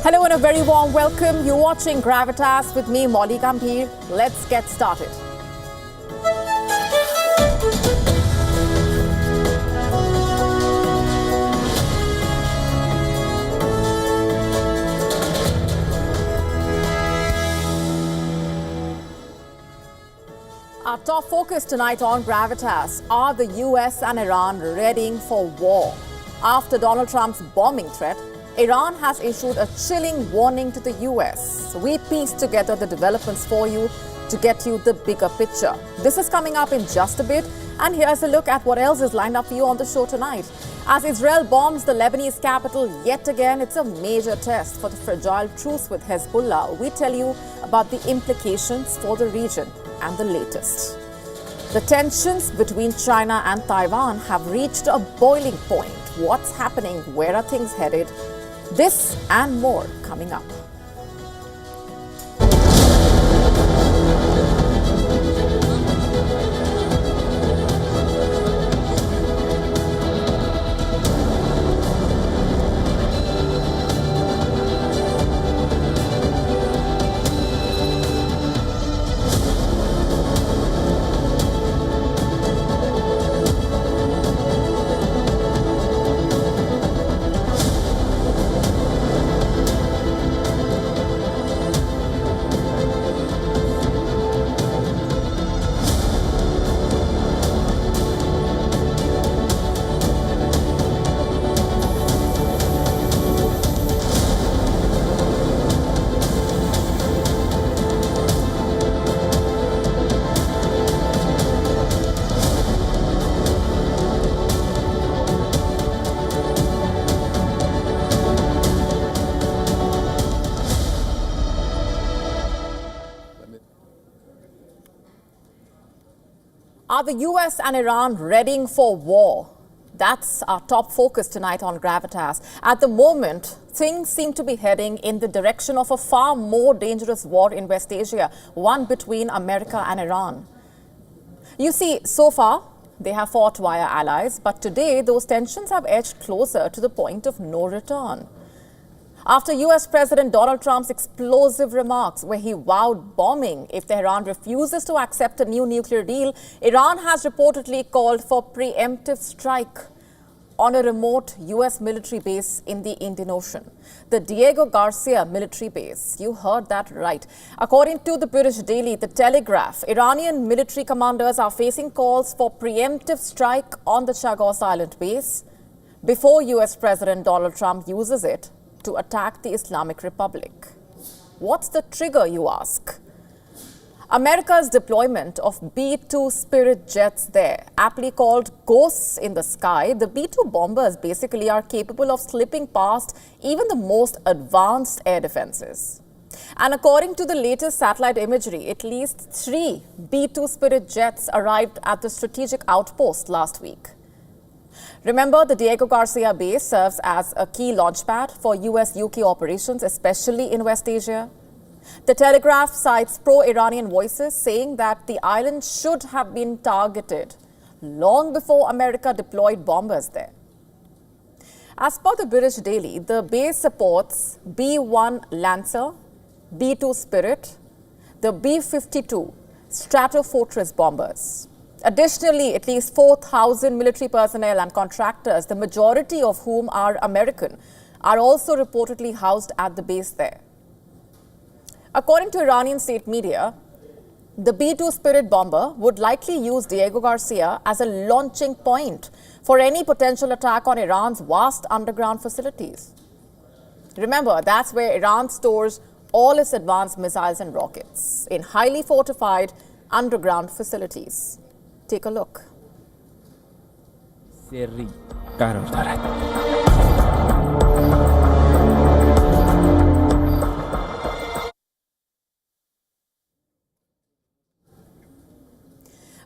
Hello and a very warm welcome. You're watching Gravitas with me, Molly Gambhir. Let's get started. Our top focus tonight on Gravitas: are the US and Iran readying for war? After Donald Trump's bombing threat, Iran has issued a chilling warning to the US. We piece together the developments for you to get you the bigger picture. This is coming up in just a bit, and here's a look at what else is lined up for you on the show tonight. As Israel bombs the Lebanese capital yet again, it's a major test for the fragile truce with Hezbollah. We tell you about the implications for the region and the latest. The tensions between China and Taiwan have reached a boiling point. What's happening? Where are things headed? This and more coming up. Are the US and Iran readying for war? That's our top focus tonight on Gravitas. At the moment, things seem to be heading in the direction of a far more dangerous war in West Asia, one between America and Iran. You see, so far, they have fought via allies, but today those tensions have edged closer to the point of no return. After US President Donald Trump's explosive remarks where he vowed bombing if Tehran refuses to accept a new nuclear deal, Iran has reportedly called for preemptive strike on a remote US military base in the Indian Ocean. The Diego Garcia military base. You heard that right. According to the British daily, the Telegraph, Iranian military commanders are facing calls for preemptive strike on the Chagos Island base before US President Donald Trump uses it to attack the Islamic Republic. What's the trigger, you ask? America's deployment of B-2 Spirit jets there, aptly called ghosts in the sky. The B-2 bombers basically are capable of slipping past even the most advanced air defenses. And according to the latest satellite imagery, at least 3 B-2 Spirit jets arrived at the strategic outpost last week. Remember, the Diego Garcia base serves as a key launchpad for U.S. UK operations, especially in West Asia. The Telegraph cites pro-Iranian voices saying that the island should have been targeted long before America deployed bombers there. As per the British daily, the base supports B-1 Lancer, B-2 Spirit, the B-52 Stratofortress bombers. Additionally, at least 4,000 military personnel and contractors, the majority of whom are American, are also reportedly housed at the base there. According to Iranian state media, the B-2 Spirit bomber would likely use Diego Garcia as a launching point for any potential attack on Iran's vast underground facilities. Remember, that's where Iran stores all its advanced missiles and rockets, in highly fortified underground facilities. Take a look.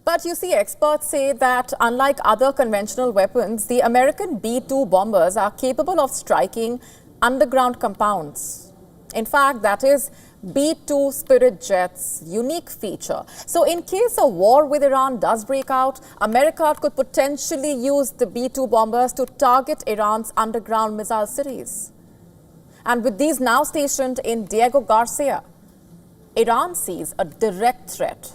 But you see, experts say that unlike other conventional weapons, the American B-2 bombers are capable of striking underground compounds. In fact, that is B-2 Spirit jet's unique feature. So in case a war with Iran does break out, America could potentially use the B-2 bombers to target Iran's underground missile cities. And with these now stationed in Diego Garcia, Iran sees a direct threat.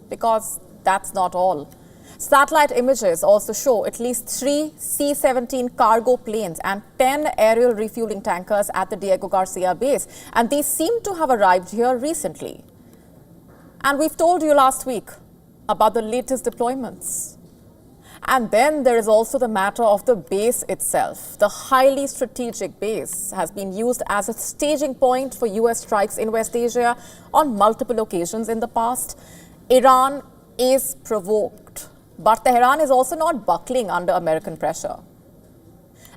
Because that's not all. Satellite images also show at least 3 C-17 cargo planes and 10 aerial refueling tankers at the Diego Garcia base. And these seem to have arrived here recently. And we've told you last week about the latest deployments. And then there is also the matter of the base itself. The highly strategic base has been used as a staging point for U.S. strikes in West Asia on multiple occasions in the past. Iran is provoked, but Tehran is also not buckling under American pressure.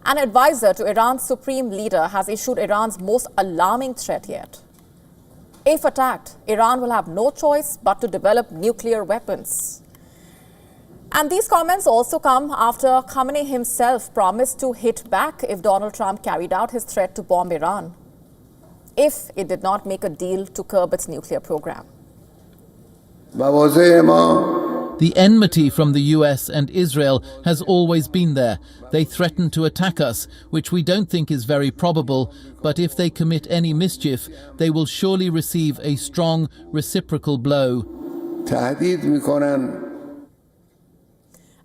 An advisor to Iran's Supreme Leader has issued Iran's most alarming threat yet. If attacked, Iran will have no choice but to develop nuclear weapons. And these comments also come after Khamenei himself promised to hit back if Donald Trump carried out his threat to bomb Iran, if it did not make a deal to curb its nuclear program. The enmity from the US and Israel has always been there. They threaten to attack us, which we don't think is very probable, but if they commit any mischief, they will surely receive a strong reciprocal blow.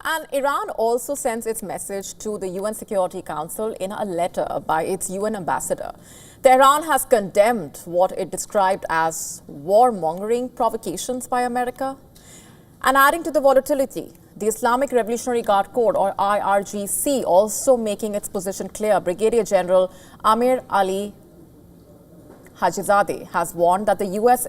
And Iran also sends its message to the UN Security Council in a letter by its UN ambassador. Tehran has condemned what it described as warmongering provocations by America. And adding to the volatility, the Islamic Revolutionary Guard Corps, or IRGC, also making its position clear. Brigadier General Amir Ali Hajizadeh has warned that the U.S.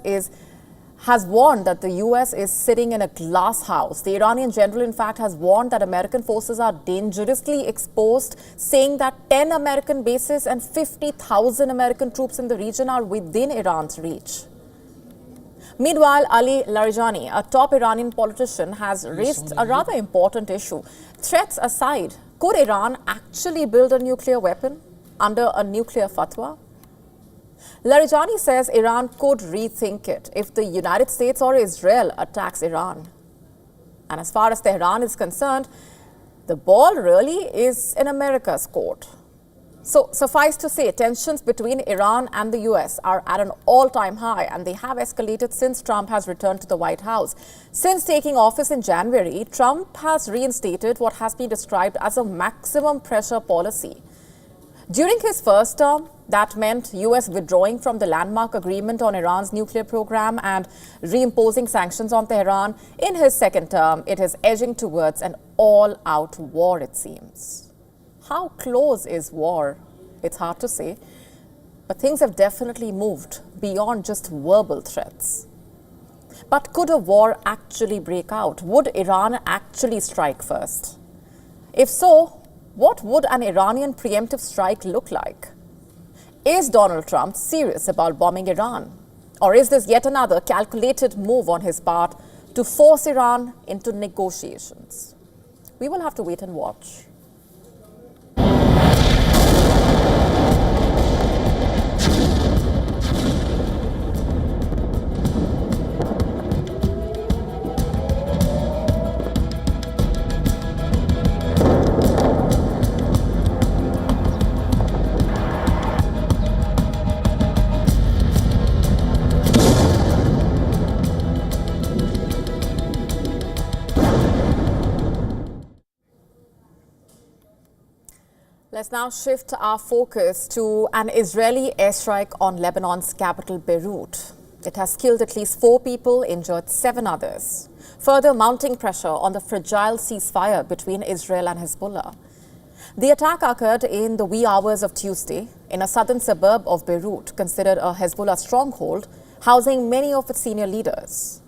is sitting in a glass house. The Iranian general, in fact, has warned that American forces are dangerously exposed, saying that 10 American bases and 50,000 American troops in the region are within Iran's reach. Meanwhile, Ali Larijani, a top Iranian politician, has raised a rather important issue. Threats aside, could Iran actually build a nuclear weapon under a nuclear fatwa? Larijani says Iran could rethink it if the United States or Israel attacks Iran. And as far as Tehran is concerned, the ball really is in America's court. So suffice to say, tensions between Iran and the US are at an all-time high, and they have escalated since Trump has returned to the White House. Since taking office in January, Trump has reinstated what has been described as a maximum pressure policy. During his first term, that meant US withdrawing from the landmark agreement on Iran's nuclear program and reimposing sanctions on Tehran. In his second term, it is edging towards an all-out war, it seems. How close is war? It's hard to say, but things have definitely moved beyond just verbal threats. But could a war actually break out? Would Iran actually strike first? If so, what would an Iranian preemptive strike look like? Is Donald Trump serious about bombing Iran? Or is this yet another calculated move on his part to force Iran into negotiations? We will have to wait and watch. Let's now shift our focus to an Israeli airstrike on Lebanon's capital, Beirut. It has killed at least 4 people, injured 7 others, further mounting pressure on the fragile ceasefire between Israel and Hezbollah. The attack occurred in the wee hours of Tuesday in a southern suburb of Beirut, considered a Hezbollah stronghold, housing many of its senior leaders.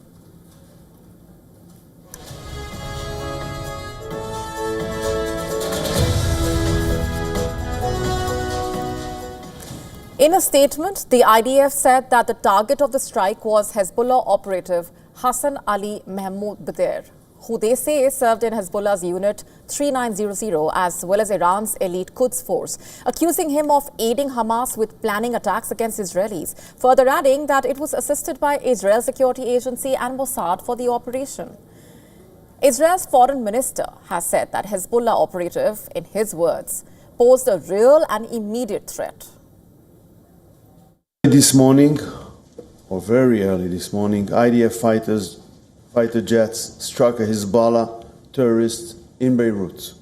In a statement, the IDF said that the target of the strike was Hezbollah operative Hassan Ali Mahmoud Badr, who they say served in Hezbollah's Unit 3900 as well as Iran's elite Quds force, accusing him of aiding Hamas with planning attacks against Israelis, further adding that it was assisted by Israel's security agency and Mossad for the operation. Israel's foreign minister has said that Hezbollah operative, in his words, posed a real and immediate threat. this morning, or very early this morning, IDF fighter jets struck a Hezbollah terrorist in Beirut.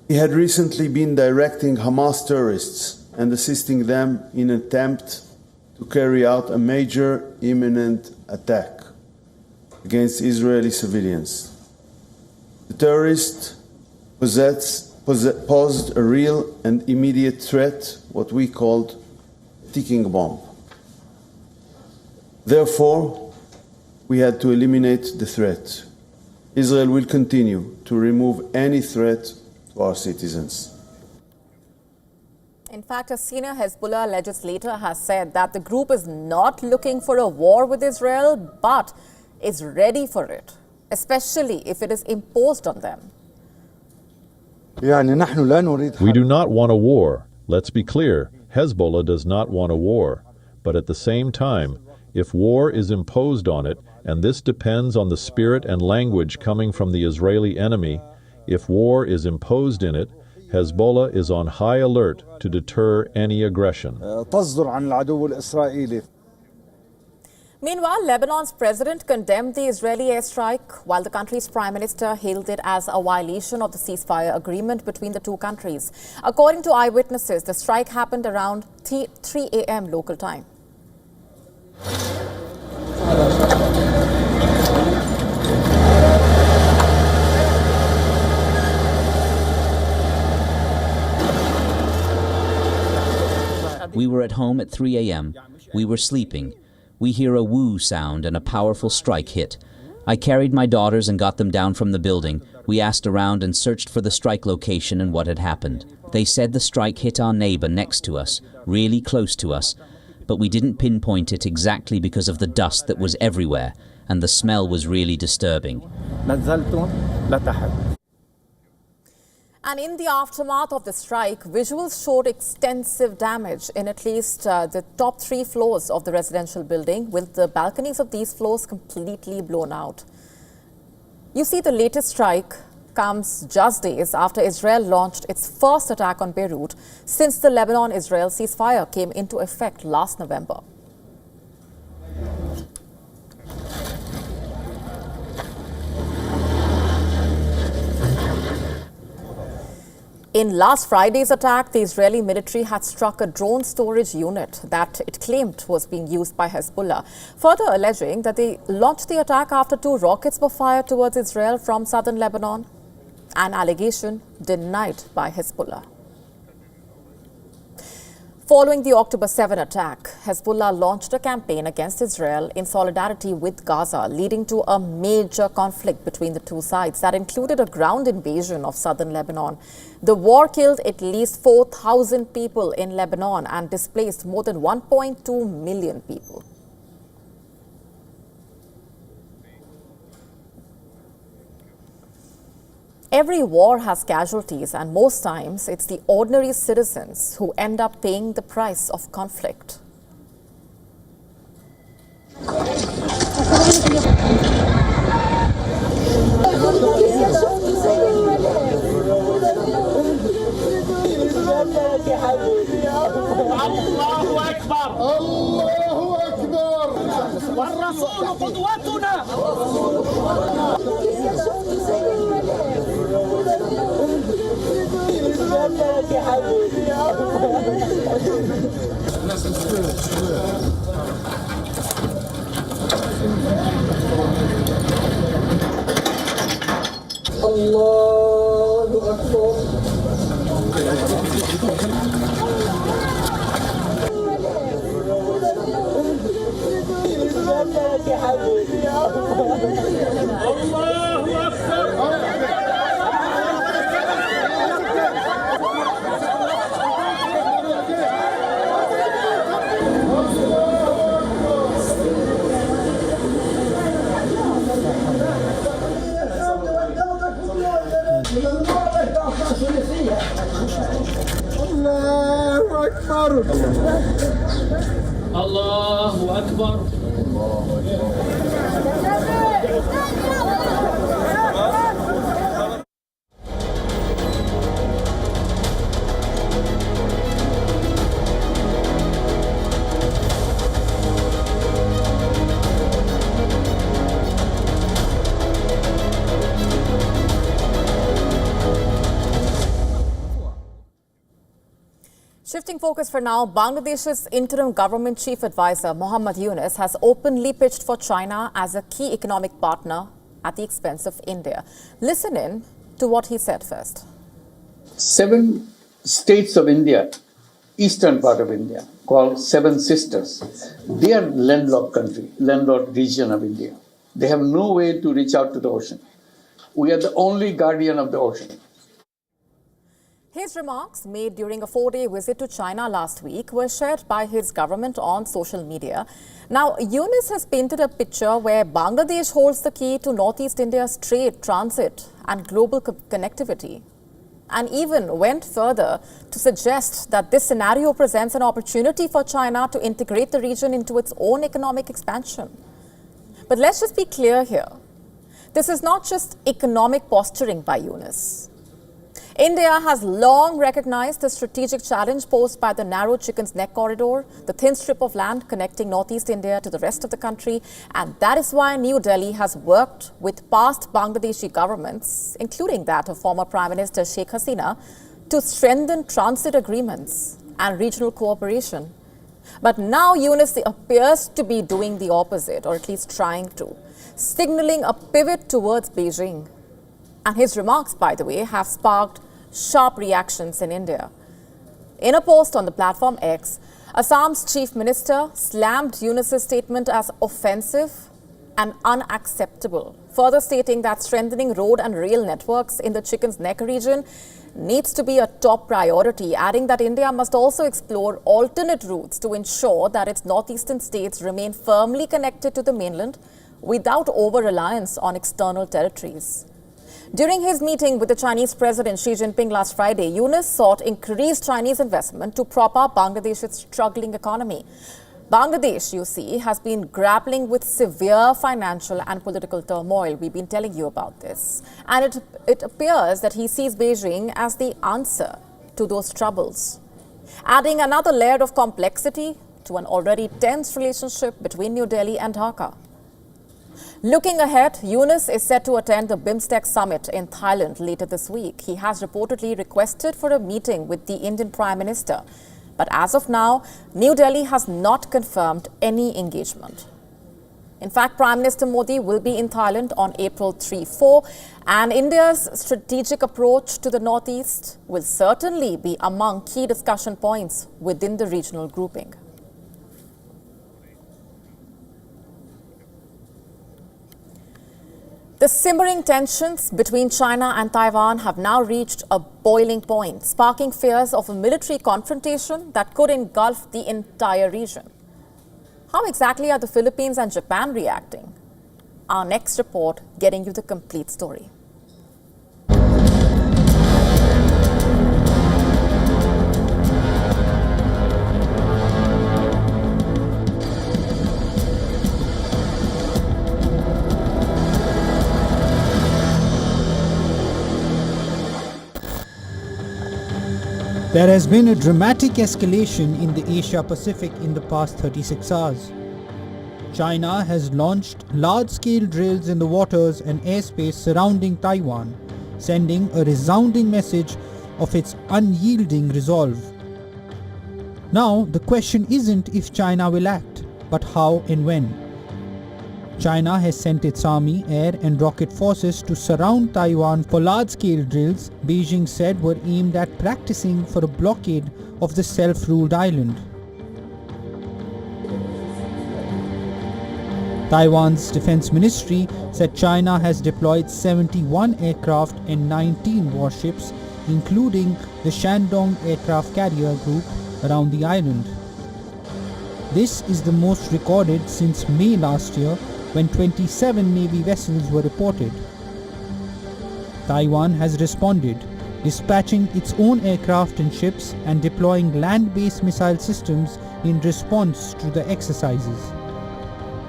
He had recently been directing Hamas terrorists and assisting them in an attempt to carry out a major imminent attack against Israeli civilians. The terrorist posed a real and immediate threat, what we called ticking bomb. Therefore, we had to eliminate the threat. Israel will continue to remove any threat to our citizens. In fact, a senior Hezbollah legislator has said that the group is not looking for a war with Israel, but is ready for it, especially if it is imposed on them. We do not want a war. Let's be clear, Hezbollah does not want a war. But at the same time, if war is imposed on it, and this depends on the spirit and language coming from the Israeli enemy, if war is imposed in it, Hezbollah is on high alert to deter any aggression. Meanwhile, Lebanon's president condemned the Israeli airstrike, while the country's prime minister hailed it as a violation of the ceasefire agreement between the two countries. According to eyewitnesses, the strike happened around 3 a.m. local time. We were at home at 3 a.m. We were sleeping. We hear a woo sound and a powerful strike hit. I carried my daughters and got them down from the building. We asked around and searched for the strike location and what had happened. They said the strike hit our neighbor next to us, really close to us, but we didn't pinpoint it exactly because of the dust that was everywhere, and the smell was really disturbing. And in the aftermath of the strike, visuals showed extensive damage in at least the top 3 floors of the residential building, with the balconies of these floors completely blown out. You see, the latest strike comes just days after Israel launched its first attack on Beirut since the Lebanon-Israel ceasefire came into effect last November. In last Friday's attack, the Israeli military had struck a drone storage unit that it claimed was being used by Hezbollah, further alleging that they launched the attack after 2 rockets were fired towards Israel from southern Lebanon, an allegation denied by Hezbollah. Following the October 7 attack, Hezbollah launched a campaign against Israel in solidarity with Gaza, leading to a major conflict between the two sides that included a ground invasion of southern Lebanon. The war killed at least 4,000 people in Lebanon and displaced more than 1.2 million people. Every war has casualties, and most times it's the ordinary citizens who end up paying the price of conflict. Allahu Akbar. Changing focus for now, Bangladesh's interim government chief advisor, Mohammad Yunus, has openly pitched for China as a key economic partner at the expense of India. Listen in to what he said first. 7 states of India, eastern part of India, called Seven Sisters, they are landlocked country, landlocked region of India. They have no way to reach out to the ocean. We are the only guardian of the ocean. His remarks, made during a 4-day visit to China last week, were shared by his government on social media. Now, Yunus has painted a picture where Bangladesh holds the key to Northeast India's trade, transit and global connectivity, and even went further to suggest that this scenario presents an opportunity for China to integrate the region into its own economic expansion. But let's just be clear here. This is not just economic posturing by Yunus. India has long recognized the strategic challenge posed by the narrow Chicken's Neck corridor, the thin strip of land connecting Northeast India to the rest of the country, and that is why New Delhi has worked with past Bangladeshi governments, including that of former Prime Minister Sheikh Hasina, to strengthen transit agreements and regional cooperation. But now Yunus appears to be doing the opposite, or at least trying to, signaling a pivot towards Beijing. And his remarks, by the way, have sparked sharp reactions in India. In a post on the platform X, Assam's chief minister slammed Yunus's statement as offensive and unacceptable, further stating that strengthening road and rail networks in the Chicken's Neck region needs to be a top priority, adding that India must also explore alternate routes to ensure that its northeastern states remain firmly connected to the mainland without over-reliance on external territories. During his meeting with the Chinese President Xi Jinping last Friday, Yunus sought increased Chinese investment to prop up Bangladesh's struggling economy. Bangladesh, you see, has been grappling with severe financial and political turmoil. We've been telling you about this. And it appears that he sees Beijing as the answer to those troubles, adding another layer of complexity to an already tense relationship between New Delhi and Dhaka. Looking ahead, Yunus is set to attend the BIMSTEC summit in Thailand later this week. He has reportedly requested for a meeting with the Indian Prime Minister. But as of now, New Delhi has not confirmed any engagement. In fact, Prime Minister Modi will be in Thailand on April 3-4, and India's strategic approach to the Northeast will certainly be among key discussion points within the regional grouping. The simmering tensions between China and Taiwan have now reached a boiling point, sparking fears of a military confrontation that could engulf the entire region. How exactly are the Philippines and Japan reacting? Our next report getting you the complete story. There has been a dramatic escalation in the Asia-Pacific in the past 36 hours. China has launched large-scale drills in the waters and airspace surrounding Taiwan, sending a resounding message of its unyielding resolve. Now, the question isn't if China will act, but how and when. China has sent its army, air and rocket forces to surround Taiwan for large-scale drills Beijing said were aimed at practicing for a blockade of the self-ruled island. Taiwan's defense ministry said China has deployed 71 aircraft and 19 warships, including the Shandong aircraft carrier group, around the island. This is the most recorded since May last year, when 27 Navy vessels were reported. Taiwan has responded, dispatching its own aircraft and ships and deploying land-based missile systems in response to the exercises.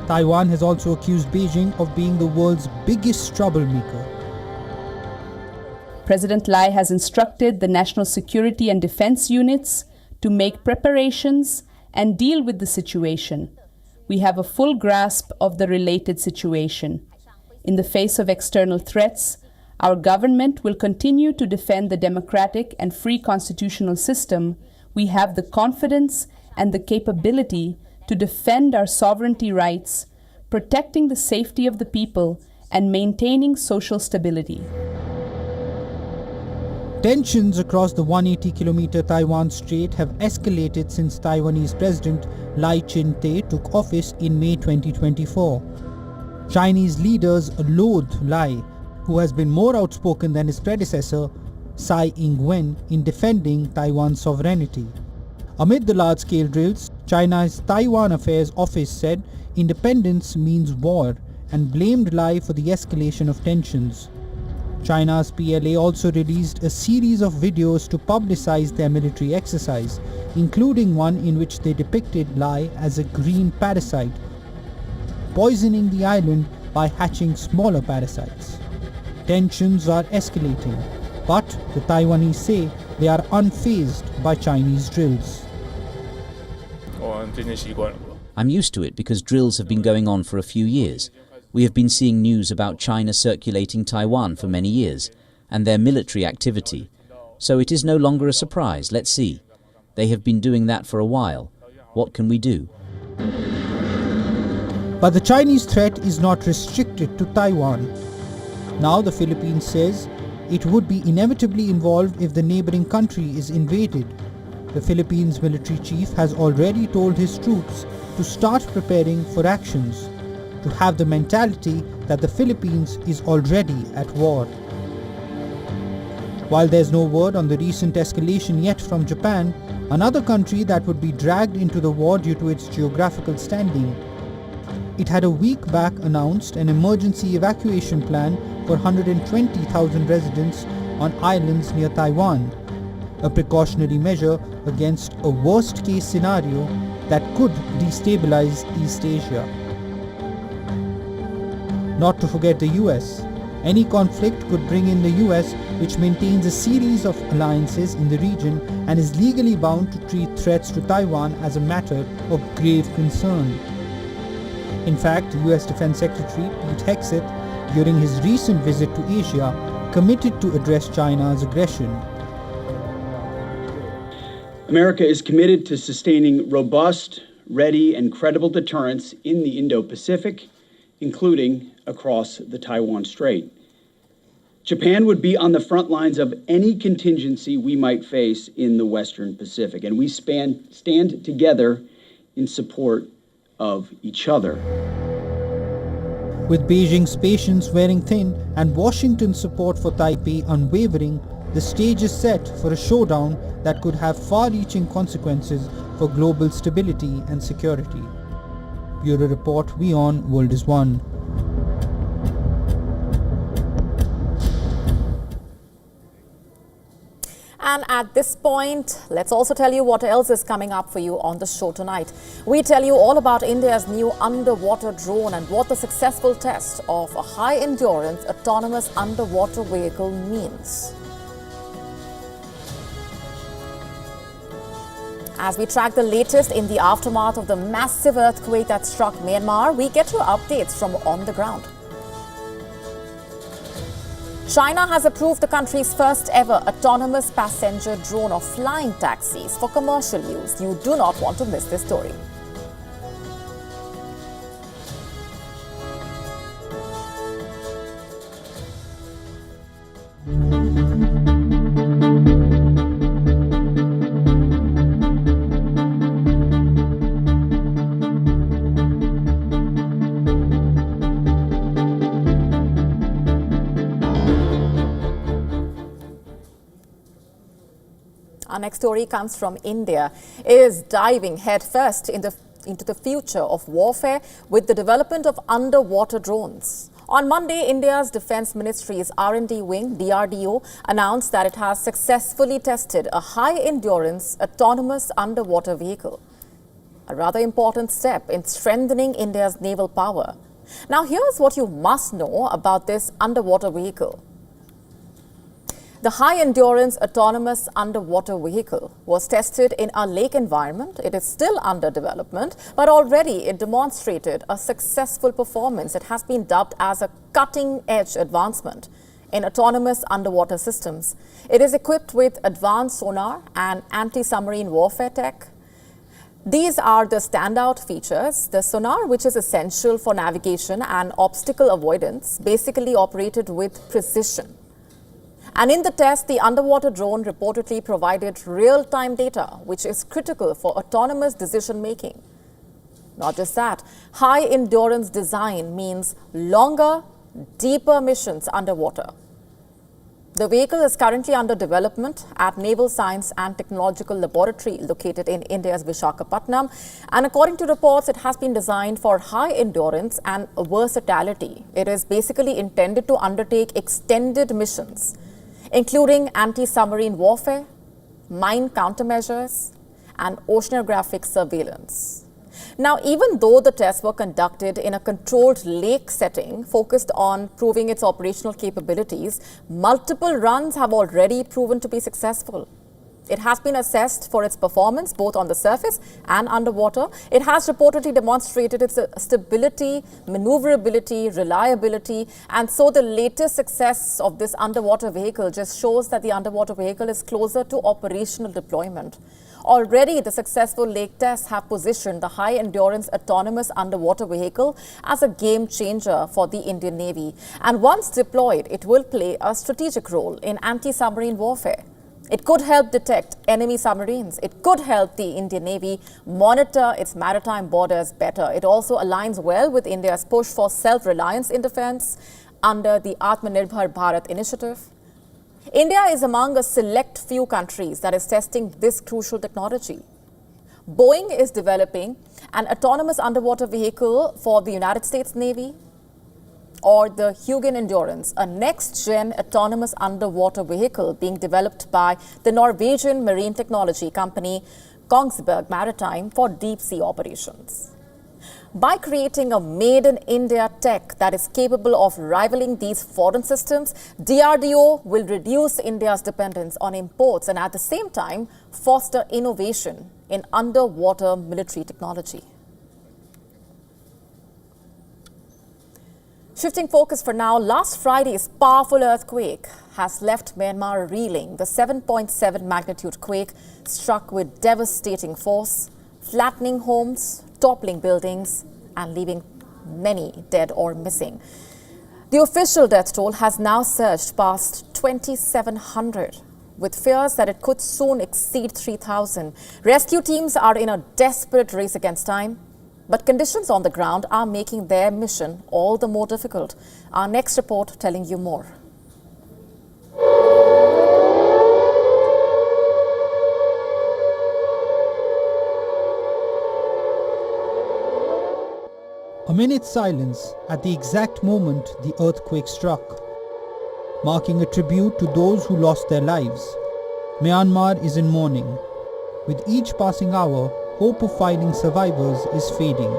Taiwan has also accused Beijing of being the world's biggest troublemaker. President Lai has instructed the national security and defense units to make preparations and deal with the situation. We have a full grasp of the related situation. In the face of external threats, our government will continue to defend the democratic and free constitutional system We have the confidence and the capability to defend our sovereignty rights, protecting the safety of the people, and maintaining social stability. Tensions across the 180-kilometer Taiwan Strait have escalated since Taiwanese President Lai Ching-te took office in May 2024. Chinese leaders loathe Lai, who has been more outspoken than his predecessor, Tsai Ing-wen, in defending Taiwan's sovereignty. Amid the large-scale drills, China's Taiwan Affairs Office said independence means war and blamed Lai for the escalation of tensions. China's PLA also released a series of videos to publicize their military exercise, including one in which they depicted Lai as a green parasite, poisoning the island by hatching smaller parasites. Tensions are escalating, but the Taiwanese say they are unfazed by Chinese drills. I'm used to it because drills have been going on for a few years. We have been seeing news about China circulating Taiwan for many years, and their military activity. So it is no longer a surprise. Let's see. They have been doing that for a while. What can we do? But the Chinese threat is not restricted to Taiwan. Now the Philippines says it would be inevitably involved if the neighboring country is invaded. The Philippines military chief has already told his troops to start preparing for actions, to have the mentality that the Philippines is already at war. While there's no word on the recent escalation yet from Japan, another country that would be dragged into the war due to its geographical standing, it had a week back announced an emergency evacuation plan for 120,000 residents on islands near Taiwan, a precautionary measure against a worst-case scenario that could destabilize East Asia. Not to forget the US. Any conflict could bring in the US, which maintains a series of alliances in the region and is legally bound to treat threats to Taiwan as a matter of grave concern. In fact, US Defense Secretary Pete Hegseth, during his recent visit to Asia, committed to address China's aggression. America is committed to sustaining robust, ready, and credible deterrence in the Indo-Pacific, including across the Taiwan Strait. Japan would be on the front lines of any contingency we might face in the Western Pacific, and we stand together in support of each other. With Beijing's patience wearing thin and Washington's support for Taipei unwavering, the stage is set for a showdown that could have far-reaching consequences for global stability and security. Bureau Report, WION World is One. And at this point, let's also tell you what else is coming up for you on the show tonight. We tell you all about India's new underwater drone and what the successful test of a high-endurance autonomous underwater vehicle means. As we track the latest in the aftermath of the massive earthquake that struck Myanmar, we get you updates from on the ground. China has approved the country's first ever autonomous passenger drone or flying taxis for commercial use. You do not want to miss this story. Our next story comes from India. It is diving headfirst into the future of warfare with the development of underwater drones. On Monday, India's Defence Ministry's R&D wing, DRDO, announced that it has successfully tested a high-endurance autonomous underwater vehicle. A rather important step in strengthening India's naval power. Now, here's what you must know about this underwater vehicle. The high-endurance autonomous underwater vehicle was tested in a lake environment. It is still under development, but already it demonstrated a successful performance. It has been dubbed as a cutting-edge advancement. in autonomous underwater systems. It is equipped with advanced sonar and anti-submarine warfare tech. These are the standout features. The sonar, which is essential for navigation and obstacle avoidance, basically operated with precision. And in the test, the underwater drone reportedly provided real-time data, which is critical for autonomous decision-making. Not just that, high-endurance design means longer, deeper missions underwater. The vehicle is currently under development at Naval Science and Technological Laboratory located in India's Visakhapatnam. And according to reports, it has been designed for high endurance and versatility. It is basically intended to undertake extended missions, including anti-submarine warfare, mine countermeasures, and oceanographic surveillance. Now, even though the tests were conducted in a controlled lake setting focused on proving its operational capabilities, multiple runs have already proven to be successful. It has been assessed for its performance both on the surface and underwater. It has reportedly demonstrated its stability, maneuverability, reliability, and so the latest success of this underwater vehicle just shows that the underwater vehicle is closer to operational deployment. Already, the successful lake tests have positioned the high-endurance autonomous underwater vehicle as a game changer for the Indian Navy. And once deployed, it will play a strategic role in anti-submarine warfare. It could help detect enemy submarines. It could help the Indian Navy monitor its maritime borders better. It also aligns well with India's push for self-reliance in defense under the Atmanirbhar Bharat initiative. India is among a select few countries that is testing this crucial technology. Boeing is developing an autonomous underwater vehicle for the United States Navy, or the Hugin Endurance, a next-gen autonomous underwater vehicle being developed by the Norwegian marine technology company Kongsberg Maritime for deep-sea operations. By creating a made-in-India tech that is capable of rivaling these foreign systems, DRDO will reduce India's dependence on imports and at the same time foster innovation in underwater military technology. Shifting focus for now, last Friday's powerful earthquake has left Myanmar reeling. The 7.7 magnitude quake struck with devastating force, flattening homes, toppling buildings, and leaving many dead or missing. The official death toll has now surged past 2,700, with fears that it could soon exceed 3,000. Rescue teams are in a desperate race against time, but conditions on the ground are making their mission all the more difficult. Our next report telling you more. A minute's silence at the exact moment the earthquake struck, marking a tribute to those who lost their lives. Myanmar is in mourning. With each passing hour, hope of finding survivors is fading.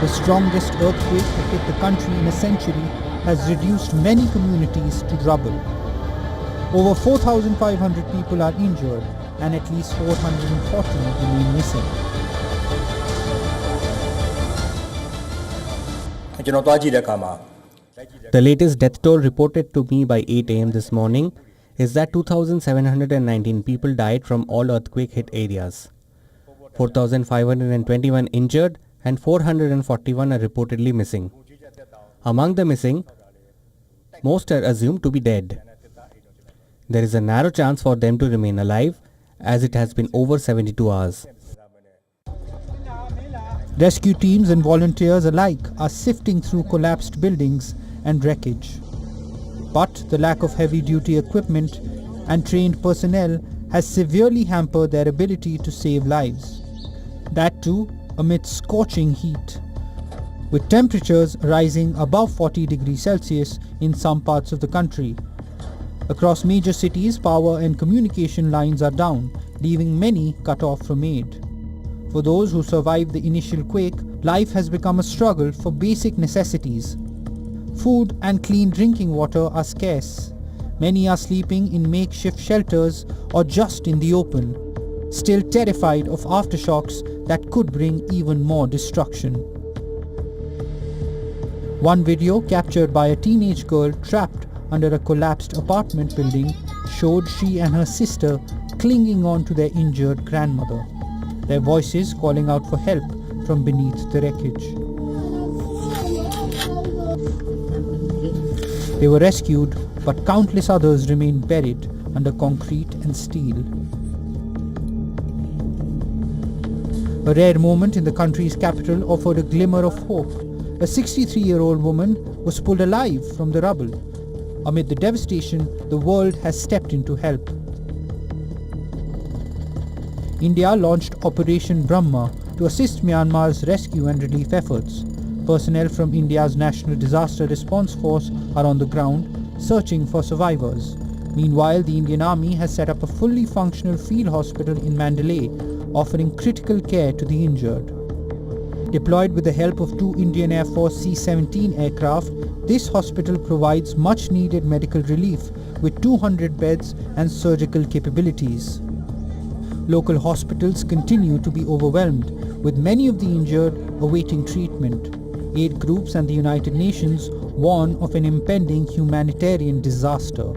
The strongest earthquake to hit the country in a century has reduced many communities to rubble. Over 4,500 people are injured and at least 440 remain missing. The latest death toll reported to me by 8 am this morning is that 2,719 people died from all earthquake-hit areas. 4,521 injured and 441 are reportedly missing. Among the missing, most are assumed to be dead. There is a narrow chance for them to remain alive, as it has been over 72 hours. Rescue teams and volunteers alike are sifting through collapsed buildings and wreckage. But the lack of heavy-duty equipment and trained personnel has severely hampered their ability to save lives. That too amid scorching heat, with temperatures rising above 40 degrees Celsius in some parts of the country. Across major cities, power and communication lines are down, leaving many cut off from aid. For those who survived the initial quake, life has become a struggle for basic necessities. Food and clean drinking water are scarce. Many are sleeping in makeshift shelters or just in the open, still terrified of aftershocks that could bring even more destruction. One video captured by a teenage girl trapped under a collapsed apartment building showed she and her sister clinging on to their injured grandmother, their voices calling out for help from beneath the wreckage. They were rescued, but countless others remained buried under concrete and steel. A rare moment in the country's capital offered a glimmer of hope. A 63-year-old woman was pulled alive from the rubble. Amid the devastation, the world has stepped in to help. India launched Operation Brahma to assist Myanmar's rescue and relief efforts. Personnel from India's National Disaster Response Force are on the ground, searching for survivors. Meanwhile, the Indian Army has set up a fully functional field hospital in Mandalay, offering critical care to the injured. Deployed with the help of 2 Indian Air Force C-17 aircraft, this hospital provides much-needed medical relief with 200 beds and surgical capabilities. Local hospitals continue to be overwhelmed, with many of the injured awaiting treatment. Aid groups and the United Nations warn of an impending humanitarian disaster.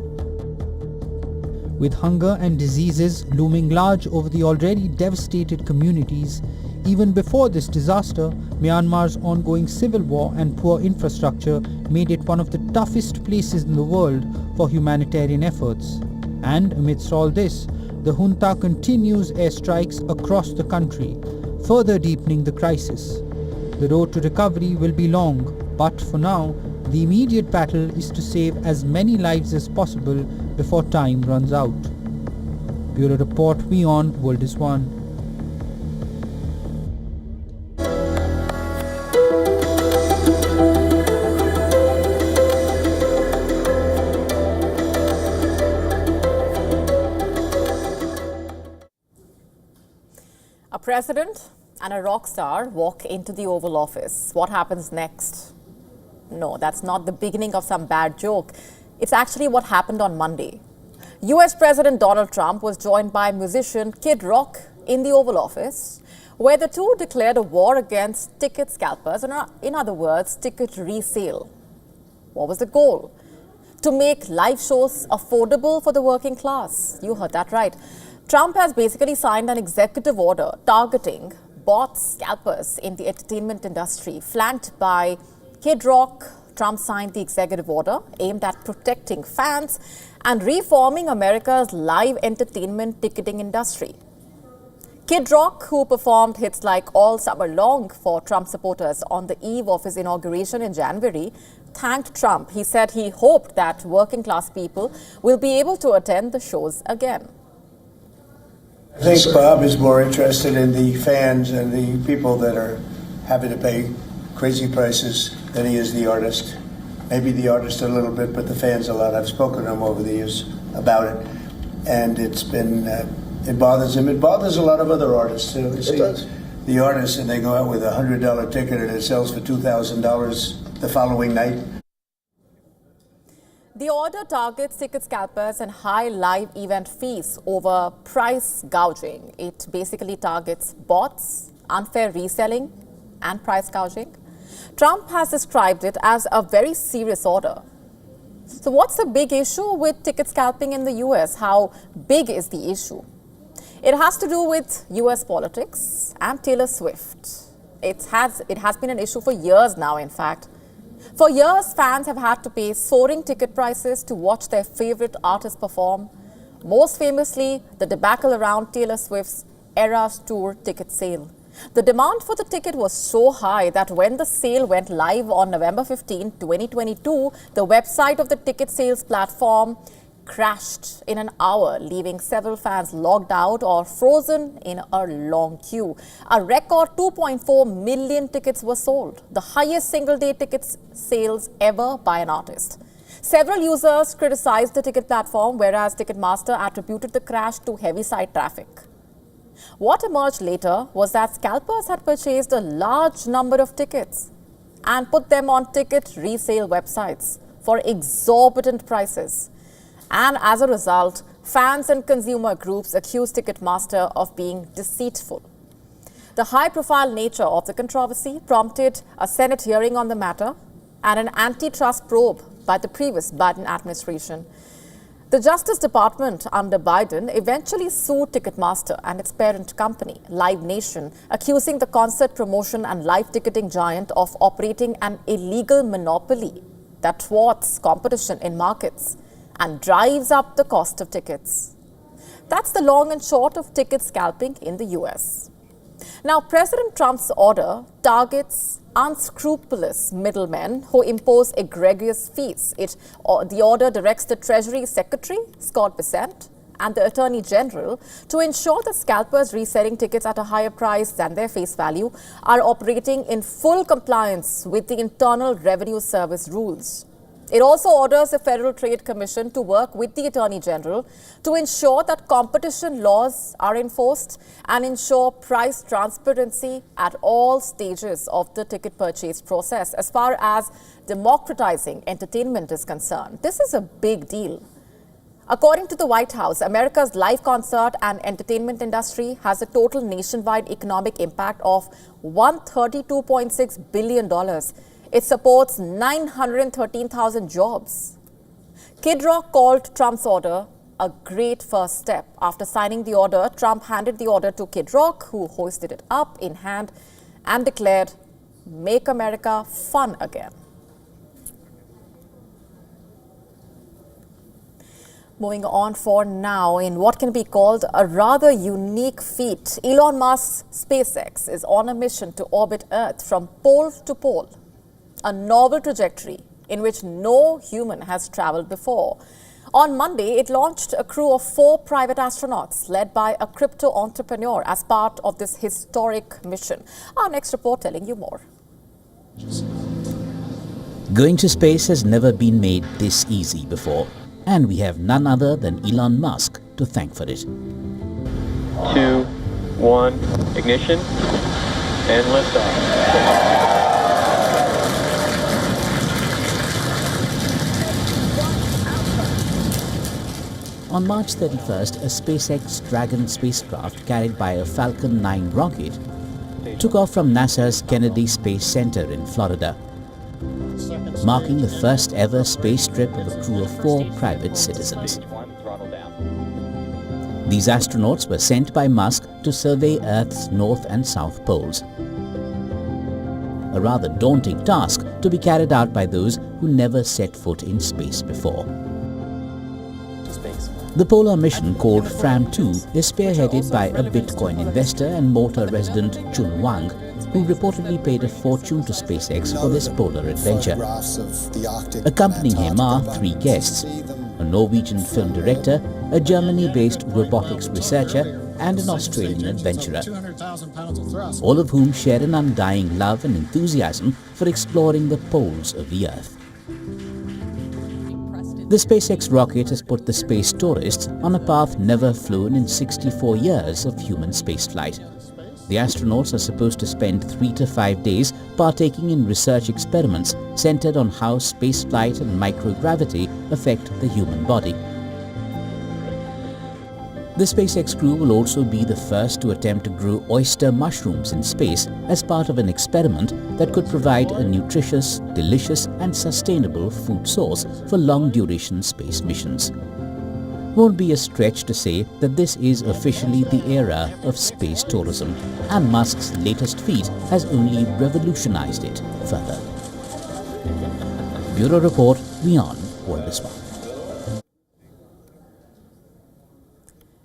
With hunger and diseases looming large over the already devastated communities, even before this disaster, Myanmar's ongoing civil war and poor infrastructure made it one of the toughest places in the world for humanitarian efforts. And amidst all this, the junta continues airstrikes across the country, further deepening the crisis. The road to recovery will be long, but for now, the immediate battle is to save as many lives as possible before time runs out. Bureau Report, WION The World is One. A president and a rock star walk into the Oval Office. What happens next? No, that's not the beginning of some bad joke. It's actually what happened on Monday. US President Donald Trump was joined by musician Kid Rock in the Oval Office, where the two declared a war against ticket scalpers, in other words, ticket resale. What was the goal? To make live shows affordable for the working class. You heard that right. Trump has basically signed an executive order targeting bot scalpers in the entertainment industry. Flanked by Kid Rock, Trump signed the executive order aimed at protecting fans and reforming America's live entertainment ticketing industry. Kid Rock, who performed hits like All Summer Long for Trump supporters on the eve of his inauguration in January, thanked Trump. He said he hoped that working class people will be able to attend the shows again. I think Bob is more interested in the fans and the people that are having to pay crazy prices than he is the artist. Maybe the artist a little bit, but the fans a lot. I've spoken to him over the years about it, and it's been, it bothers him. It bothers a lot of other artists too. You see the artists, and they go out with a $100 ticket and it sells for $2,000 the following night. The order targets ticket scalpers and high live event fees over price gouging. It basically targets bots, unfair reselling, and price gouging. Trump has described it as a very serious order. So what's the big issue with ticket scalping in the US? How big is the issue? It has to do with US politics and Taylor Swift. It has been an issue for years now, in fact. For years, fans have had to pay soaring ticket prices to watch their favorite artists perform. Most famously, the debacle around Taylor Swift's Eras Tour ticket sale. The demand for the ticket was so high that when the sale went live on November 15, 2022, the website of the ticket sales platform crashed in an hour, leaving several fans logged out or frozen in a long queue. A record 2.4 million tickets were sold, the highest single-day ticket sales ever by an artist. Several users criticized the ticket platform, whereas Ticketmaster attributed the crash to heavy site traffic. What emerged later was that scalpers had purchased a large number of tickets and put them on ticket resale websites for exorbitant prices. And as a result, fans and consumer groups accused Ticketmaster of being deceitful. The high-profile nature of the controversy prompted a Senate hearing on the matter. and an antitrust probe by the previous Biden administration. The Justice Department under Biden eventually sued Ticketmaster and its parent company, Live Nation, accusing the concert promotion and live ticketing giant of operating an illegal monopoly that thwarts competition in markets and drives up the cost of tickets. That's the long and short of ticket scalping in the US. Now, President Trump's order targets unscrupulous middlemen who impose egregious fees. The order directs the Treasury Secretary, Scott Bessent, and the Attorney General to ensure that scalpers reselling tickets at a higher price than their face value are operating in full compliance with the Internal Revenue Service rules. It also orders the Federal Trade Commission to work with the Attorney General to ensure that competition laws are enforced and ensure price transparency at all stages of the ticket purchase process as far as democratizing entertainment is concerned. This is a big deal. According to the White House, America's live concert and entertainment industry has a total nationwide economic impact of $132.6 billion. It supports 913,000 jobs. Kid Rock called Trump's order a great first step. After signing the order, Trump handed the order to Kid Rock, who hoisted it up in hand and declared, "Make America fun again." Moving on for now, in what can be called a rather unique feat, Elon Musk's SpaceX is on a mission to orbit Earth from pole to pole. A novel trajectory in which no human has traveled before. On Monday, it launched a crew of 4 private astronauts led by a crypto entrepreneur as part of this historic mission. Our next report telling you more. Going to space has never been made this easy before, and we have none other than Elon Musk to thank for it. 2, 1, ignition, and liftoff. On March 31st, a SpaceX Dragon spacecraft carried by a Falcon 9 rocket took off from NASA's Kennedy Space Center in Florida, marking the first ever space trip of a crew of 4 private citizens. These astronauts were sent by Musk to survey Earth's north and south poles. A rather daunting task to be carried out by those who never set foot in space before. The polar mission, called FRAM-2, is spearheaded by a Bitcoin investor and Malta resident Chun Wang, who reportedly paid a fortune to SpaceX for this polar adventure. Accompanying him are 3 guests: a Norwegian film director, a Germany-based robotics researcher, and an Australian adventurer, all of whom share an undying love and enthusiasm for exploring the poles of the Earth. The SpaceX rocket has put the space tourists on a path never flown in 64 years of human spaceflight. The astronauts are supposed to spend 3 to 5 days partaking in research experiments centered on how spaceflight and microgravity affect the human body. The SpaceX crew will also be the first to attempt to grow oyster mushrooms in space as part of an experiment that could provide a nutritious, delicious and sustainable food source for long-duration space missions. Won't be a stretch to say that this is officially the era of space tourism, and Musk's latest feat has only revolutionized it further. Bureau Report, WION World.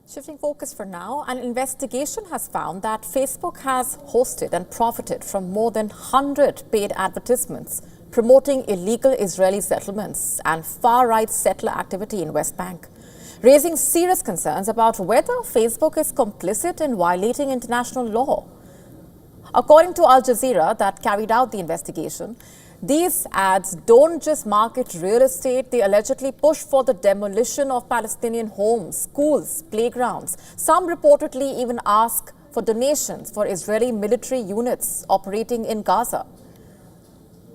Shifting focus for now, an investigation has found that Facebook has hosted and profited from more than 100 paid advertisements promoting illegal Israeli settlements and far-right settler activity in West Bank, raising serious concerns about whether Facebook is complicit in violating international law. According to Al Jazeera, that carried out the investigation, these ads don't just market real estate, they allegedly push for the demolition of Palestinian homes, schools, playgrounds. Some reportedly even ask for donations for Israeli military units operating in Gaza.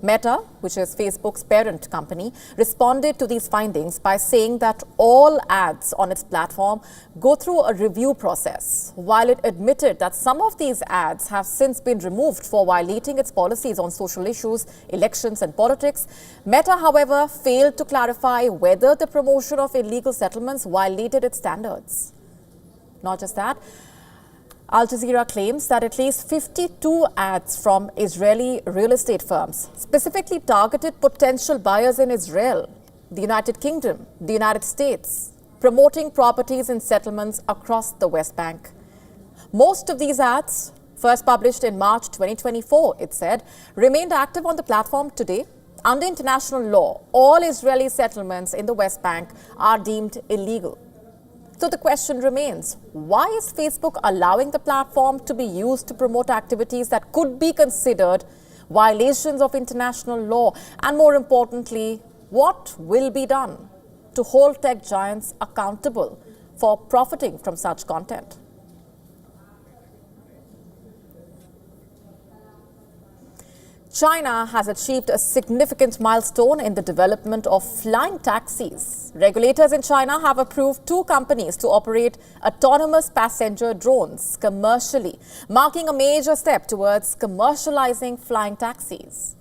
Meta, which is Facebook's parent company, responded to these findings by saying that all ads on its platform go through a review process, while it admitted that some of these ads have since been removed for violating its policies on social issues, elections and politics. Meta, however, failed to clarify whether the promotion of illegal settlements violated its standards. Not just that, Al Jazeera claims that at least 52 ads from Israeli real estate firms specifically targeted potential buyers in Israel, the United Kingdom, the United States, promoting properties in settlements across the West Bank. Most of these ads, first published in March 2024, it said, remained active on the platform today. Under international law, all Israeli settlements in the West Bank are deemed illegal. So the question remains, why is Facebook allowing the platform to be used to promote activities that could be considered violations of international law? And more importantly, what will be done to hold tech giants accountable for profiting from such content? China has achieved a significant milestone in the development of flying taxis. Regulators in China have approved 2 companies to operate autonomous passenger drones commercially, marking a major step towards commercializing flying taxis.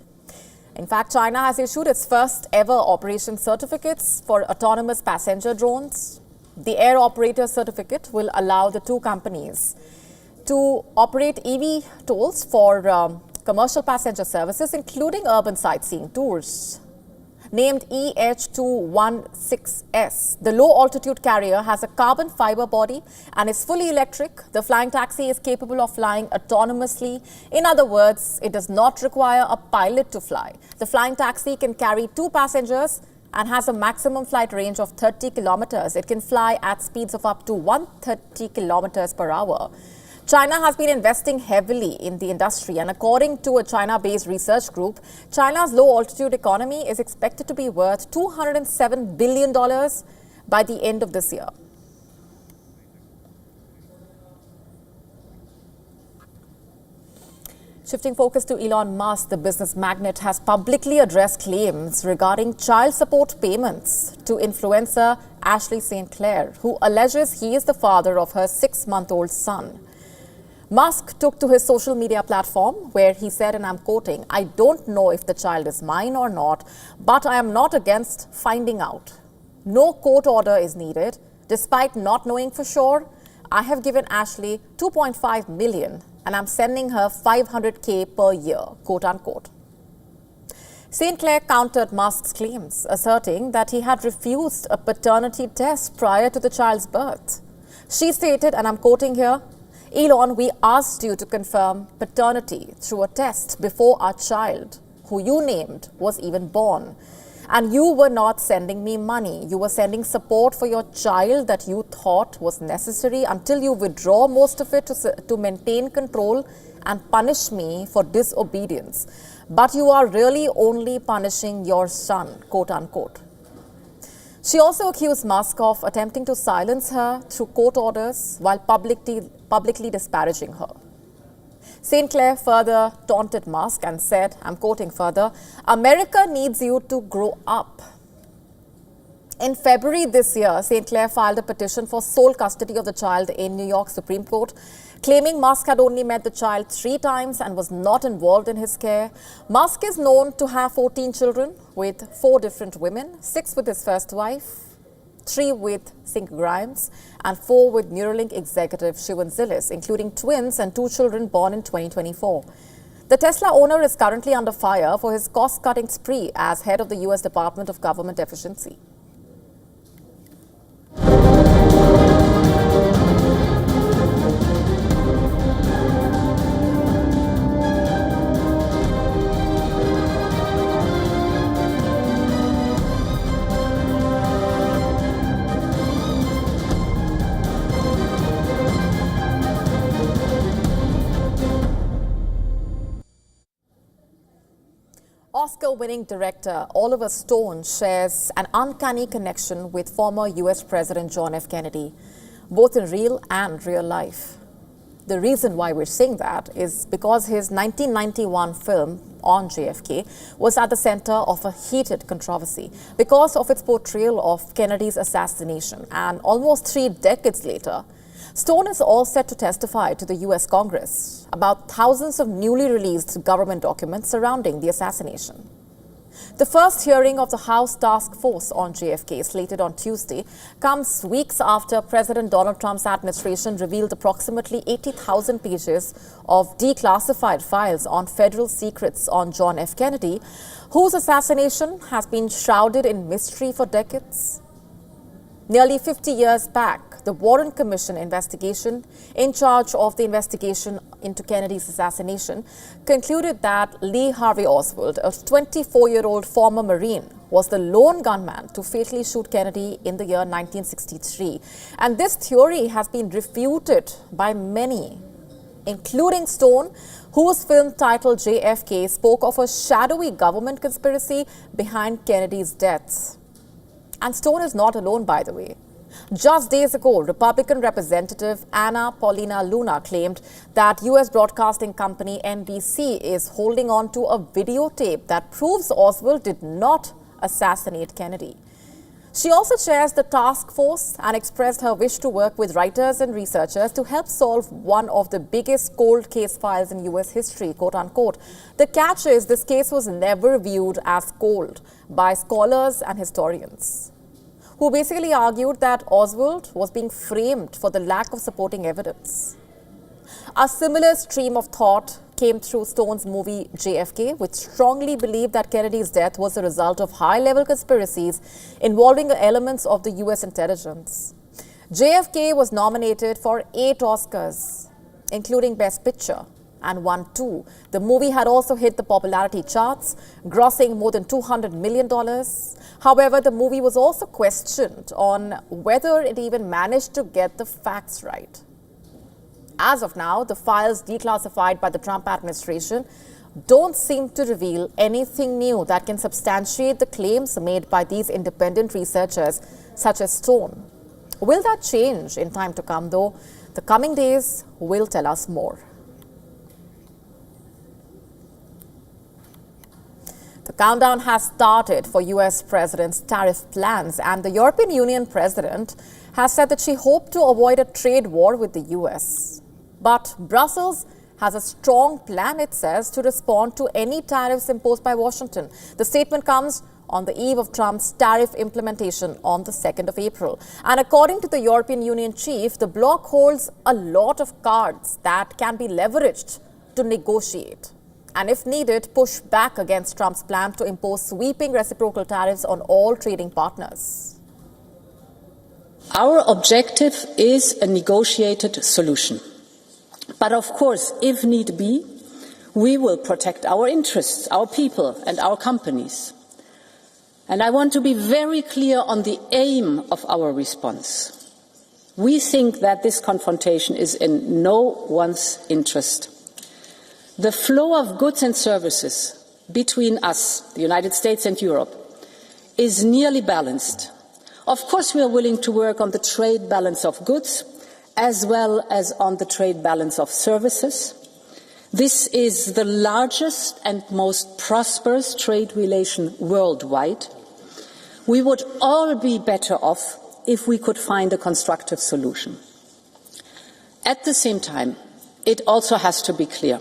In fact, China has issued its first ever operation certificates for autonomous passenger drones. The air operator certificate will allow the 2 companies to operate EV tolls for commercial passenger services, including urban sightseeing tours. Named EH216S, the low-altitude carrier has a carbon fiber body and is fully electric. The flying taxi is capable of flying autonomously. In other words, it does not require a pilot to fly. The flying taxi can carry 2 passengers and has a maximum flight range of 30 kilometers. It can fly at speeds of up to 130 kilometers per hour. China has been investing heavily in the industry, and according to a China-based research group, China's low-altitude economy is expected to be worth $207 billion by the end of this year. Shifting focus to Elon Musk, the business magnate has publicly addressed claims regarding child support payments to influencer Ashley St. Clair, who alleges he is the father of her 6-month-old son. Musk took to his social media platform where he said, and I'm quoting, "I don't know if the child is mine or not, but I am not against finding out. No court order is needed. Despite not knowing for sure, I have given Ashley $2.5 million and I'm sending her $500K per year," quote unquote. St. Clair countered Musk's claims, asserting that he had refused a paternity test prior to the child's birth. She stated, and I'm quoting here, "Elon, we asked you to confirm paternity through a test before our child, who you named, was even born. And you were not sending me money. You were sending support for your child that you thought was necessary until you withdraw most of it to maintain control and punish me for disobedience. But you are really only punishing your son," quote unquote. She also accused Musk of attempting to silence her through court orders while publicly disparaging her. St. Clair further taunted Musk and said, I'm quoting further, "America needs you to grow up." In February this year, St. Clair filed a petition for sole custody of the child in New York Supreme Court, claiming Musk had only met the child 3 times and was not involved in his care. Musk is known to have 14 children with 4 different women, 6 with his first wife, 3 with Sink Grimes, and 4 with Neuralink executive Shivon Zilis, including twins and 2 children born in 2024. The Tesla owner is currently under fire for his cost-cutting spree as head of the U.S. Department of Government Efficiency. Oscar-winning director Oliver Stone shares an uncanny connection with former U.S. President John F. Kennedy, both in real and real life. The reason why we're saying that is because his 1991 film, on JFK was at the center of a heated controversy because of its portrayal of Kennedy's assassination. And almost 3 decades later, Stone is all set to testify to the U.S. Congress about thousands of newly released government documents surrounding the assassination. The first hearing of the House Task Force on JFK, slated on Tuesday, comes weeks after President Donald Trump's administration revealed approximately 80,000 pages of declassified files on federal secrets on John F. Kennedy, whose assassination has been shrouded in mystery for decades. Nearly 50 years back, the Warren Commission investigation, in charge of the investigation into Kennedy's assassination, concluded that Lee Harvey Oswald, a 24-year-old former Marine, was the lone gunman to fatally shoot Kennedy in the year 1963. And this theory has been refuted by many, including Stone, whose film titled JFK spoke of a shadowy government conspiracy behind Kennedy's death. And Stone is not alone, by the way. Just days ago, Republican Representative Anna Paulina Luna claimed that U.S. broadcasting company NBC is holding on to a videotape that proves Oswald did not assassinate Kennedy. She also chairs the task force and expressed her wish to work with writers and researchers to help solve one of the biggest cold case files in U.S. history, quote unquote. The catch is this case was never viewed as cold by scholars and historians, who basically argued that Oswald was being framed for the lack of supporting evidence. A similar stream of thought came through Stone's movie JFK, which strongly believed that Kennedy's death was a result of high-level conspiracies involving elements of the U.S. intelligence. JFK was nominated for 8 Oscars, including Best Picture, and won 2. The movie had also hit the popularity charts, grossing more than $200 million. However, the movie was also questioned on whether it even managed to get the facts right. As of now, the files declassified by the Trump administration don't seem to reveal anything new that can substantiate the claims made by these independent researchers, such as Stone. Will that change in time to come, though? The coming days will tell us more. The countdown has started for U.S. President's tariff plans, and the European Union President has said that she hoped to avoid a trade war with the U.S. But Brussels has a strong plan, it says, to respond to any tariffs imposed by Washington. The statement comes on the eve of Trump's tariff implementation on the 2nd of April. And according to the European Union chief, the bloc holds a lot of cards that can be leveraged to negotiate, and if needed, push back against Trump's plan to impose sweeping reciprocal tariffs on all trading partners. Our objective is a negotiated solution. But of course, if need be, we will protect our interests, our people and our companies. And I want to be very clear on the aim of our response. We think that this confrontation is in no one's interest. The flow of goods and services between us, the United States and Europe, is nearly balanced. Of course, we are willing to work on the trade balance of goods as well as on the trade balance of services. This is the largest and most prosperous trade relation worldwide. We would all be better off if we could find a constructive solution. At the same time, it also has to be clear.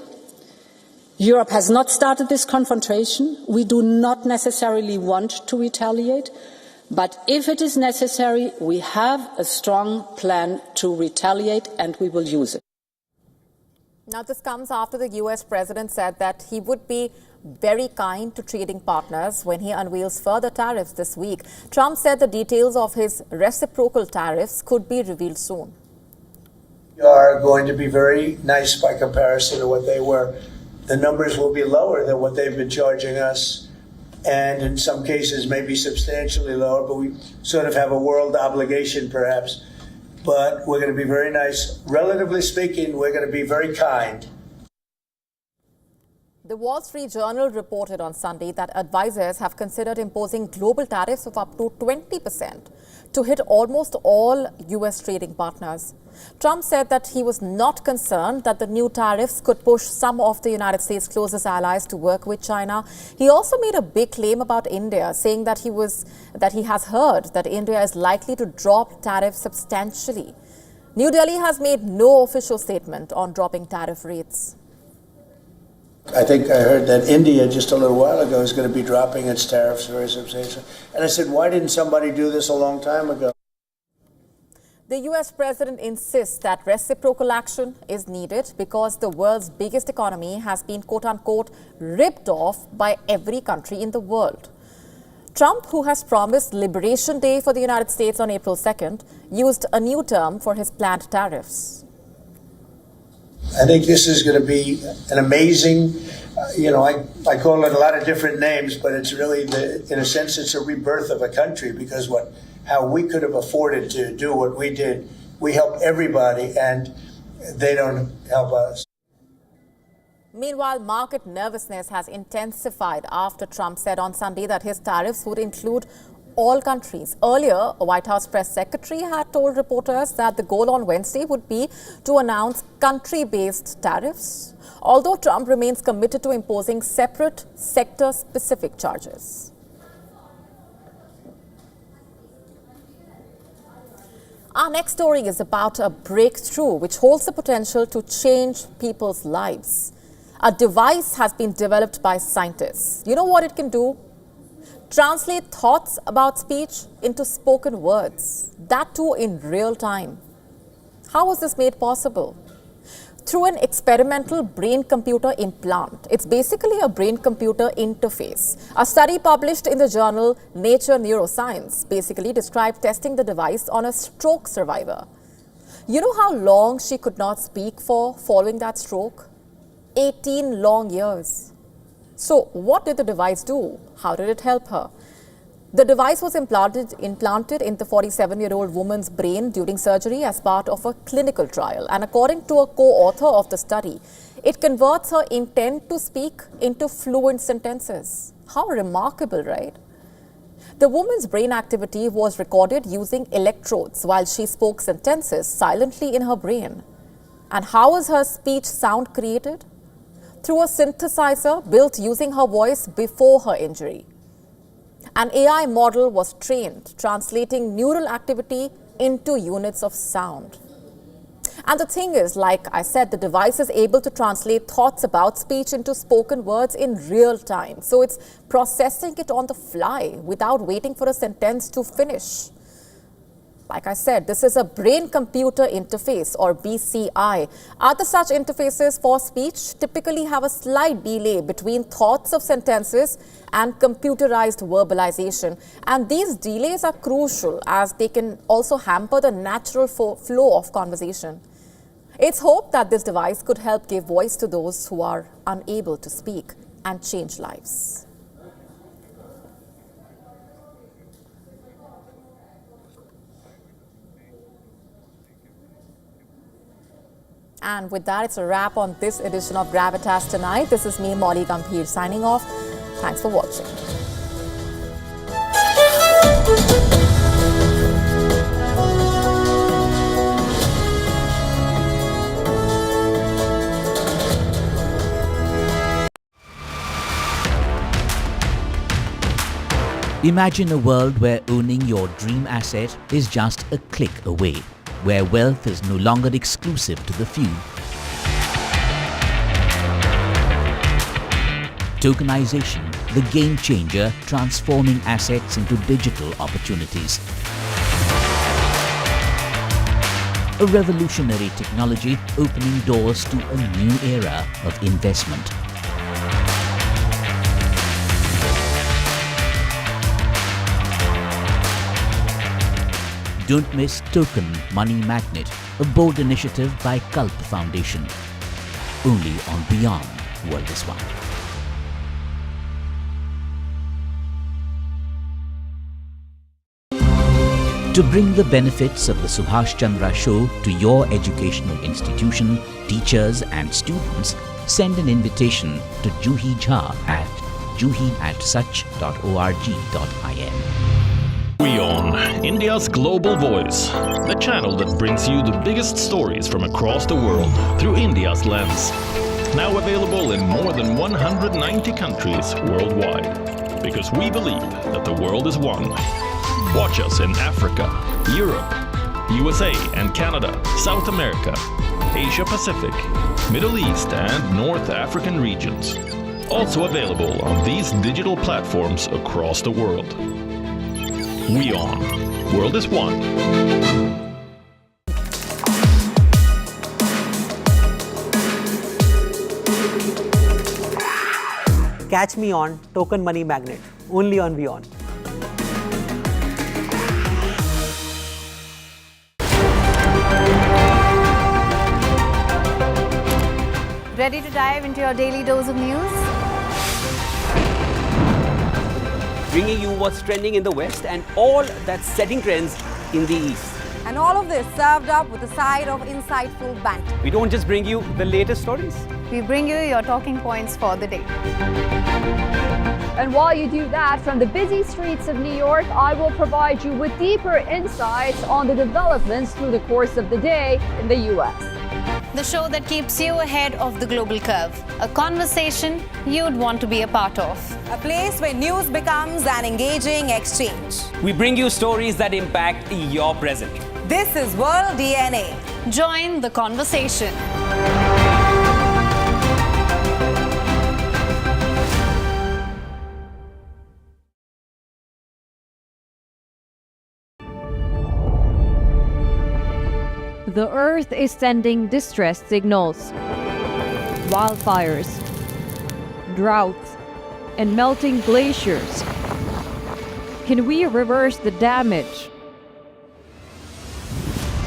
Europe has not started this confrontation. We do not necessarily want to retaliate. But if it is necessary, we have a strong plan to retaliate, and we will use it. Now, this comes after the U.S. president said that he would be very kind to trading partners when he unveils further tariffs this week. Trump said the details of his reciprocal tariffs could be revealed soon. We are going to be very nice by comparison to what they were. The numbers will be lower than what they've been charging us, and in some cases maybe substantially lower, but we sort of have a world obligation perhaps. But we're going to be very nice. Relatively speaking, we're going to be very kind. The Wall Street Journal reported on Sunday that advisors have considered imposing global tariffs of up to 20% to hit almost all U.S. trading partners. Trump said that he was not concerned that the new tariffs could push some of the United States' closest allies to work with China. He also made a big claim about India, saying that he has heard that India is likely to drop tariffs substantially. New Delhi has made no official statement on dropping tariff rates. I think I heard that India just a little while ago is going to be dropping its tariffs very substantially. And I said, why didn't somebody do this a long time ago? The U.S. president insists that reciprocal action is needed because the world's biggest economy has been, quote-unquote, ripped off by every country in the world. Trump, who has promised Liberation Day for the United States on April 2nd, used a new term for his planned tariffs. I think this is going to be an amazing, I call it a lot of different names, but it's really, in a sense, it's a rebirth of a country because how we could have afforded to do what we did, we help everybody and they don't help us. Meanwhile, market nervousness has intensified after Trump said on Sunday that his tariffs would include all countries. Earlier, a White House press secretary had told reporters that the goal on Wednesday would be to announce country-based tariffs, although Trump remains committed to imposing separate sector-specific charges. Our next story is about a breakthrough which holds the potential to change people's lives. A device has been developed by scientists. You know what it can do? Translate thoughts about speech into spoken words, that too in real time. How was this made possible? Through an experimental brain-computer implant. It's basically a brain-computer interface. A study published in the journal Nature Neuroscience basically described testing the device on a stroke survivor. You know how long she could not speak for following that stroke? 18 long years. So what did the device do? How did it help her? The device was implanted in the 47-year-old woman's brain during surgery as part of a clinical trial. And according to a co-author of the study, it converts her intent to speak into fluent sentences. How remarkable, right? The woman's brain activity was recorded using electrodes while she spoke sentences silently in her brain. And how was her speech sound created? Through a synthesizer built using her voice before her injury. An AI model was trained, translating neural activity into units of sound. And the thing is, like I said, the device is able to translate thoughts about speech into spoken words in real time. So it's processing it on the fly without waiting for a sentence to finish. Like I said, this is a brain-computer interface, or BCI. Other such interfaces for speech typically have a slight delay between thoughts of sentences and computerized verbalization. And these delays are crucial as they can also hamper the natural flow of conversation. It's hoped that this device could help give voice to those who are unable to speak and change lives. And with that, it's a wrap on this edition of Gravitas Tonight. This is me, Molly Gambhir, signing off. Thanks for watching. Imagine a world where owning your dream asset is just a click away, where wealth is no longer exclusive to the few. Tokenization, the game changer, transforming assets into digital opportunities. A revolutionary technology opening doors to a new era of investment. Don't miss Token Money Magnet, a bold initiative by Kalp Foundation. Only on WION World is One. To bring the benefits of the Subhash Chandra Show to your educational institution, teachers and students, send an invitation to Juhi Jha at juhi@such.org.in. WION, India's global voice, the channel that brings you the biggest stories from across the world through India's lens. Now available in more than 190 countries worldwide. Because we believe that the world is one. Watch us in Africa, Europe, USA and Canada, South America, Asia Pacific, Middle East and North African regions. Also available on these digital platforms across the world. WION, World is One. Catch me on Token Money Magnet, only on WION. Ready to dive into your daily dose of news? Bringing you what's trending in the West and all that's setting trends in the East. And all of this served up with a side of insightful banter. We don't just bring you the latest stories. We bring you your talking points for the day. And while you do that, from the busy streets of New York, I will provide you with deeper insights on the developments through the course of the day in the U.S. The show that keeps you ahead of the global curve. A conversation you'd want to be a part of. A place where news becomes an engaging exchange. We bring you stories that impact your present. This is World DNA. Join the conversation. The Earth is sending distress signals. Wildfires, droughts, and melting glaciers. Can we reverse the damage?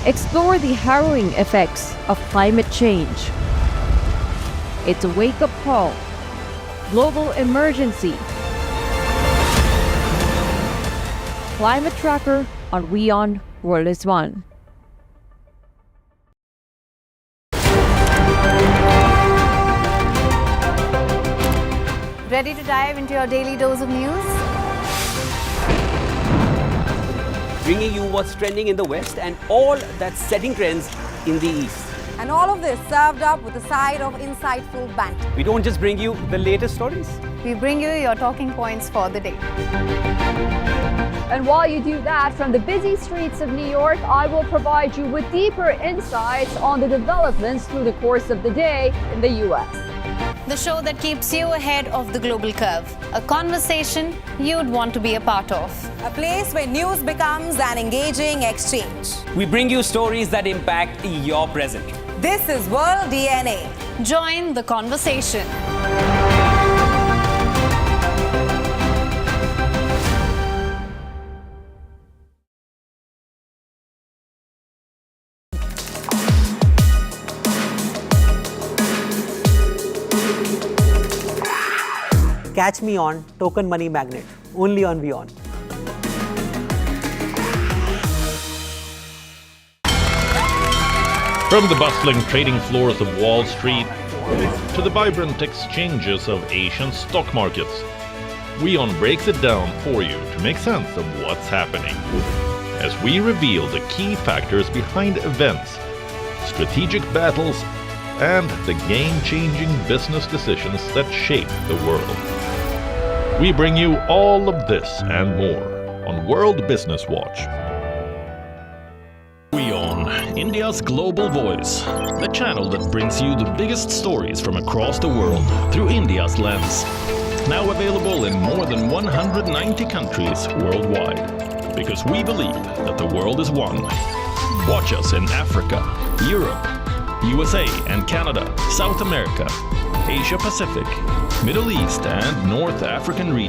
Explore the harrowing effects of climate change. It's a wake-up call. Global emergency. Climate Tracker on WION World is One. Ready to dive into your daily dose of news? Bringing you what's trending in the West and all that's setting trends in the East. And all of this served up with a side of insightful banter. We don't just bring you the latest stories. We bring you your talking points for the day. And while you do that, from the busy streets of New York, I will provide you with deeper insights on the developments through the course of the day in the U.S. The show that keeps you ahead of the global curve. A conversation you'd want to be a part of. A place where news becomes an engaging exchange. We bring you stories that impact your present. This is World DNA. Join the conversation. Catch me on Token Money Magnet, only on WION. From the bustling trading floors of Wall Street to the vibrant exchanges of Asian stock markets, WION breaks it down for you to make sense of what's happening. As we reveal the key factors behind events, strategic battles, and the game-changing business decisions that shape the world. We bring you all of this and more on World Business Watch. WION, India's global voice, the channel that brings you the biggest stories from across the world through India's lens. Now available in more than 190 countries worldwide. Because we believe that the world is one. Watch us in Africa, Europe, USA and Canada, South America, Asia Pacific, Middle East and North African regions.